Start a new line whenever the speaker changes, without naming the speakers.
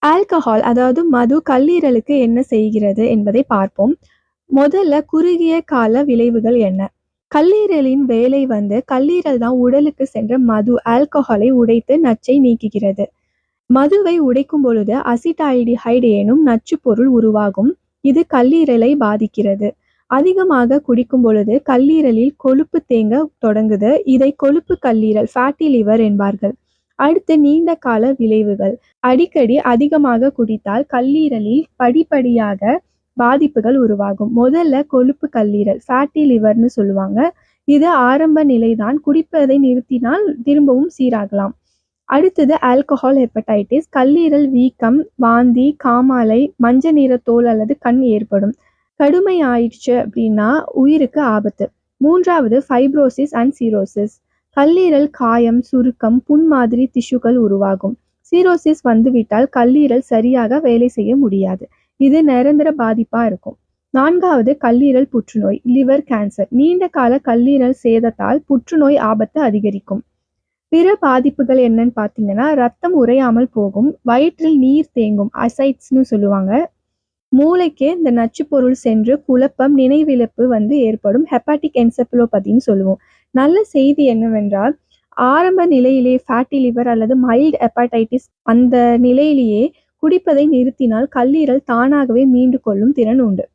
Alcohol அதாவது மது கல்லீரலுக்கு என்ன செய்கிறது என்பதை பார்ப்போம். முதல்ல குறுகிய கால விளைவுகள் என்ன? கல்லீரலின் வேலை கல்லீரல் தான் உடலுக்கு சென்ற மது ஆல்கஹாலை உடைத்து நச்சை நீக்குகிறது. மதுவை உடைக்கும் பொழுது அசிட்டால்டிஹைடு எனும் நச்சுப் பொருள் உருவாகும். இது கல்லீரலை பாதிக்கிறது. அதிகமாக குடிக்கும் பொழுது கல்லீரலில் கொழுப்பு தேங்க தொடங்குது. இதை கொழுப்பு கல்லீரல் ஃபேட்டி லிவர் என்பார்கள். அடுத்து நீண்ட கால விளைவுகள். அடிக்கடி அதிகமாக குடித்தால் கல்லீரலில் படிப்படியாக பாதிப்புகள் உருவாகும். முதல்ல கொழுப்பு கல்லீரல் ஃபேட்டி லிவர்னு சொல்லுவாங்க. இது ஆரம்ப நிலைதான். குடிப்பதை நிறுத்தினால் திரும்பவும் சீராகலாம். அடுத்தது ஆல்கஹால் ஹெப்படைட்டிஸ். கல்லீரல் வீக்கம், வாந்தி, காமாலை, மஞ்சள் நிற தோல் அல்லது கண் ஏற்படும். கடுமை ஆயிடுச்சு அப்படின்னா உயிருக்கு ஆபத்து. மூன்றாவது ஃபைப்ரோசிஸ் அண்ட் சிரோசிஸ். கல்லீரல் காயம், சுருக்கம், புண் மாதிரி திசுக்கள் உருவாகும். சிரோசிஸ் வந்துவிட்டால் கல்லீரல் சரியாக வேலை செய்ய முடியாது. இது நிரந்தர பாதிப்பா இருக்கும். நான்காவது கல்லீரல் புற்றுநோய், லிவர் கேன்சர். நீண்ட கால கல்லீரல் சேதத்தால் புற்றுநோய் ஆபத்து அதிகரிக்கும். பிற பாதிப்புகள் என்னன்னு பார்த்தீங்கன்னா, ரத்தம் உறையாமல் போகும், வயிற்றில் நீர் தேங்கும், அசைட்ஸ்னு சொல்லுவாங்க. மூளைக்கு இந்த நச்சுப் பொருள் சென்று குழப்பம், நினைவிழப்பு ஏற்படும். ஹெப்பாட்டிக் என்செஃபலோபதின்னு சொல்லுவோம். நல்ல செய்தி என்னவென்றால், ஆரம்ப நிலையிலே ஃபேட்டி லிவர் அல்லது மைல்டு ஹெப்படைட்டிஸ் அந்த நிலையிலேயே குடிப்பதை நிறுத்தினால் கல்லீரல் தானாகவே மீண்டு கொள்ளும் திறன் உண்டு.